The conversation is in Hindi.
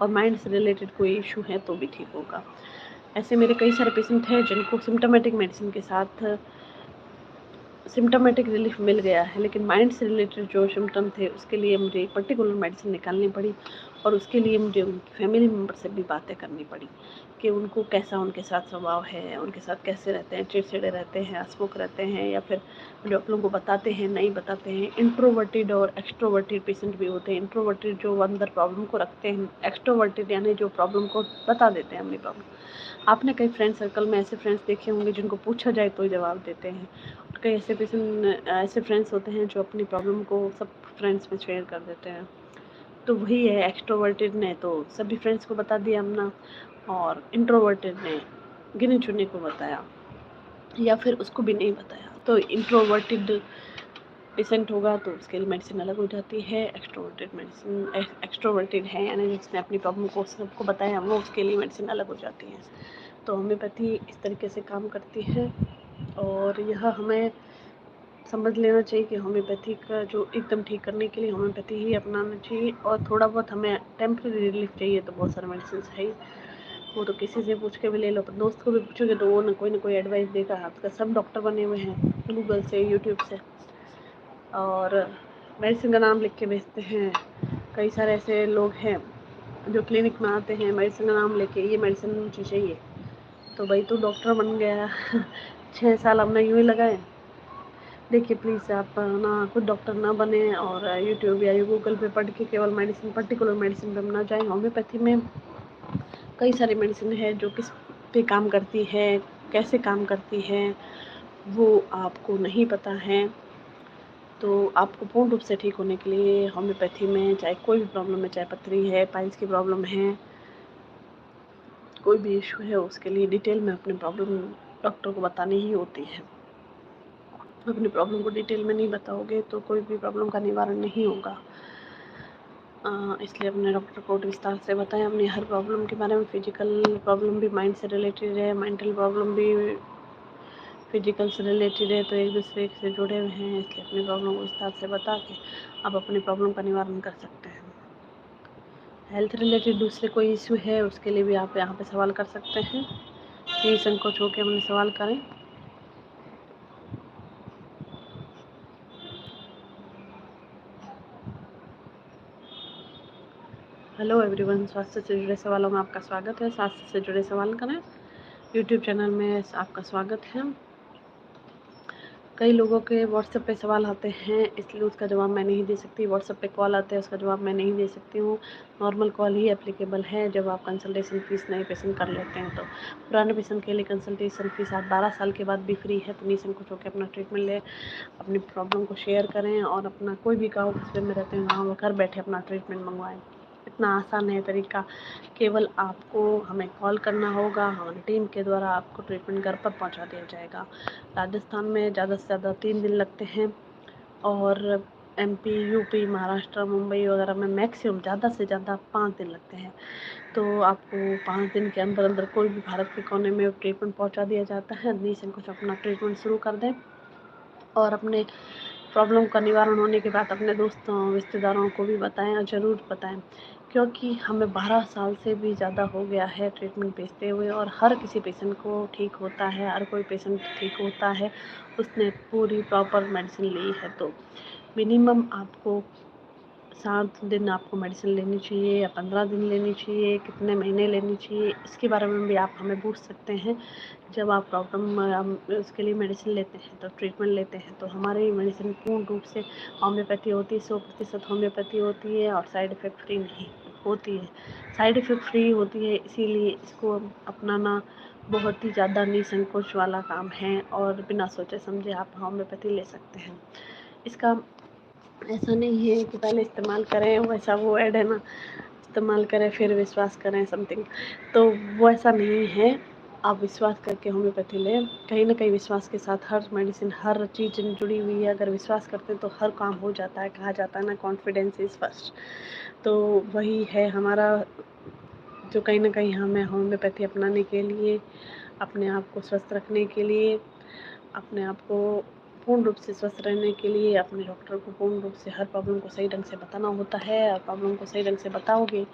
और माइंड से रिलेटेड कोई इशू है तो भी ठीक होगा। ऐसे मेरे कई सारे पेशेंट हैं जिनको सिम्प्टोमेटिक मेडिसिन के साथ सिम्प्टोमेटिक रिलीफ मिल गया है, लेकिन माइंड से रिलेटेड जो सिम्पटम थे उसके लिए मुझे एक पर्टिकुलर मेडिसिन निकालनी पड़ी और उसके लिए मुझे उनकी फैमिली मेम्बर से भी बातें करनी पड़ी कि उनको कैसा उनके साथ स्वभाव है, उनके साथ कैसे रहते हैं, चिड़चिड़े रहते हैं, हँसमुख रहते हैं या फिर जो आप लोगों को बताते हैं नहीं बताते हैं। इंट्रोवर्टेड और एक्सट्रोवर्टेड पेशेंट भी होते हैं। इंट्रोवर्टेड जो अंदर प्रॉब्लम को रखते हैं, एक्सट्रोवर्टेड यानी जो प्रॉब्लम को बता देते हैं अपनी प्रॉब्लम। आपने कई फ्रेंड सर्कल में ऐसे फ्रेंड्स देखे होंगे जिनको पूछा जाए तो ही जवाब देते हैं, और कई ऐसे फ्रेंड्स होते हैं जो अपनी प्रॉब्लम को सब फ्रेंड्स में शेयर कर देते हैं। तो वही है, एक्सट्रोवर्टेड ने तो सभी फ्रेंड्स को बता दिया अपना, और इंट्रोवर्टेड ने गिने चुने को बताया या फिर उसको भी नहीं बताया। तो इंट्रोवर्टेड पेशेंट होगा तो उसके लिए मेडिसिन अलग हो जाती है। एक्सट्रोवर्टेड है यानी जिसने अपनी प्रॉब्लम को सबको बताया, वो उसके लिए मेडिसिन अलग हो जाती है। तो होम्योपैथी इस तरीके से काम करती है और यह हमें समझ लेना चाहिए कि होम्योपैथी का जो एकदम ठीक करने के लिए होम्योपैथी ही अपनाना चाहिए, और थोड़ा बहुत हमें टेम्प्रेरी रिलीफ चाहिए तो बहुत सारे मेडिसिन है ही। वो तो किसी से पूछ के भी ले लो, पर दोस्त को भी पूछोगे तो वो ना कोई एडवाइस देगा। आजकल सब डॉक्टर बने हुए हैं गूगल से, यूट्यूब से, और मेडिसिन का नाम लिख के भेजते हैं। कई सारे ऐसे लोग हैं जो क्लिनिक में आते हैं मेडिसिन का नाम लेके, ये मेडिसिन मुझे चाहिए, तो भाई तू डॉक्टर बन गया 6 साल हमने यूँ ही लगाए। देखिए प्लीज़ आप ना खुद डॉक्टर ना बने और यूट्यूब या गूगल पे पढ़ के केवल मेडिसिन, पर्टिकुलर मेडिसिन पे ना जाएं। होम्योपैथी में कई सारी मेडिसिन है जो किस पे काम करती है, कैसे काम करती है, वो आपको नहीं पता है। तो आपको पूर्ण रूप से ठीक होने के लिए होम्योपैथी में चाहे कोई भी प्रॉब्लम है, चाहे पथरी है, पाइल्स की प्रॉब्लम है, कोई भी इशू है, उसके लिए डिटेल में अपनी प्रॉब्लम डॉक्टर को बतानी ही होती है। अपनी प्रॉब्लम को डिटेल में नहीं बताओगे तो कोई भी प्रॉब्लम का निवारण नहीं होगा। इसलिए अपने डॉक्टर को विस्तार से बताएं अपनी हर प्रॉब्लम के बारे में। फिजिकल प्रॉब्लम भी माइंड से रिलेटेड है, मेंटल प्रॉब्लम भी फिजिकल से रिलेटेड है, तो एक दूसरे से जुड़े हुए हैं। इसलिए अपनी प्रॉब्लम को विस्तार से बता के आप अपनी प्रॉब्लम का निवारण कर सकते हैं। हेल्थ रिलेटेड दूसरे कोई इशू है उसके लिए भी आप यहाँ पे सवाल कर सकते हैं। निसंकोच होकर अपने सवाल करें। हेलो एवरीवन, स्वास्थ्य से जुड़े सवालों में आपका स्वागत है। स्वास्थ्य से जुड़े सवाल करें यूट्यूब चैनल में आपका स्वागत है। कई लोगों के व्हाट्सएप पे सवाल आते हैं, इसलिए उसका जवाब मैं नहीं दे सकती। व्हाट्सएप पे कॉल आते हैं, उसका जवाब मैं नहीं दे सकती हूँ। नॉर्मल कॉल ही एप्लीकेबल है जब आप कंसल्टेशन फ़ीस नए पेशेंट कर लेते हैं तो। पुराने पेशेंट के लिए कंसल्टेशन फ़ीस आप 12 साल के बाद भी फ्री है। तो निसंकोच होकर अपना ट्रीटमेंट लें, अपनी प्रॉब्लम को शेयर करें और अपना कोई भी गाँव कस्बे में रहते हैं वहाँ घर बैठे अपना ट्रीटमेंट मंगवाएँ। इतना आसान है तरीका, केवल आपको हमें कॉल करना होगा, हमारी टीम के द्वारा आपको ट्रीटमेंट घर पर पहुंचा दिया जाएगा। राजस्थान में ज़्यादा से ज़्यादा 3 दिन लगते हैं और एमपी, यूपी, महाराष्ट्र, मुंबई वगैरह में मैक्सिमम ज़्यादा से ज़्यादा 5 दिन लगते हैं। तो आपको 5 दिन के अंदर अंदर कोई भी भारत के कोने में ट्रीटमेंट पहुंचा दिया जाता है। निसंकोच अपना ट्रीटमेंट शुरू कर दें और अपने प्रॉब्लम का निवारण होने के बाद अपने दोस्तों रिश्तेदारों को भी बताएं, और ज़रूर बताएं, क्योंकि हमें 12 साल से भी ज़्यादा हो गया है ट्रीटमेंट भेजते हुए और हर किसी पेशेंट को ठीक होता है। हर कोई पेशेंट ठीक होता है उसने पूरी प्रॉपर मेडिसिन ली है। तो मिनिमम आपको 7 दिन आपको मेडिसिन लेनी चाहिए या 15 दिन लेनी चाहिए, कितने महीने लेनी चाहिए, इसके बारे में भी आप हमें पूछ सकते हैं। जब आप उसके लिए मेडिसिन लेते हैं तो ट्रीटमेंट लेते हैं तो हमारी मेडिसिन पूर्ण रूप से होम्योपैथी होती है, 100% होम्योपैथी होती है और साइड इफ़ेक्ट फ्री नहीं होती है। साइड इफ़ेक्ट फ्री होती है, इसीलिए इसको अपनाना बहुत ही ज़्यादा निसंकोच वाला काम है और बिना सोचे समझे आप होम्योपैथी ले सकते हैं। इसका ऐसा नहीं है कि पहले इस्तेमाल करें, वैसा वो ऐड है ना, इस्तेमाल करें फिर विश्वास करें समथिंग, तो वो ऐसा नहीं है। आप विश्वास करके होम्योपैथी लें। कहीं न कहीं विश्वास के साथ हर मेडिसिन, हर चीज़ जुड़ी हुई है। अगर विश्वास करते हैं तो हर काम हो जाता है। कहा जाता है ना, कॉन्फिडेंस इज़ फर्स्ट। तो वही है हमारा, जो कहीं न कहीं हमें होम्योपैथी अपनाने के लिए, अपने आप को स्वस्थ रखने के लिए, अपने आप को पूर्ण रूप से स्वस्थ रहने के लिए अपने डॉक्टर को पूर्ण रूप से हर प्रॉब्लम को सही ढंग से बताना होता है। और प्रॉब्लम को सही ढंग से बताओगे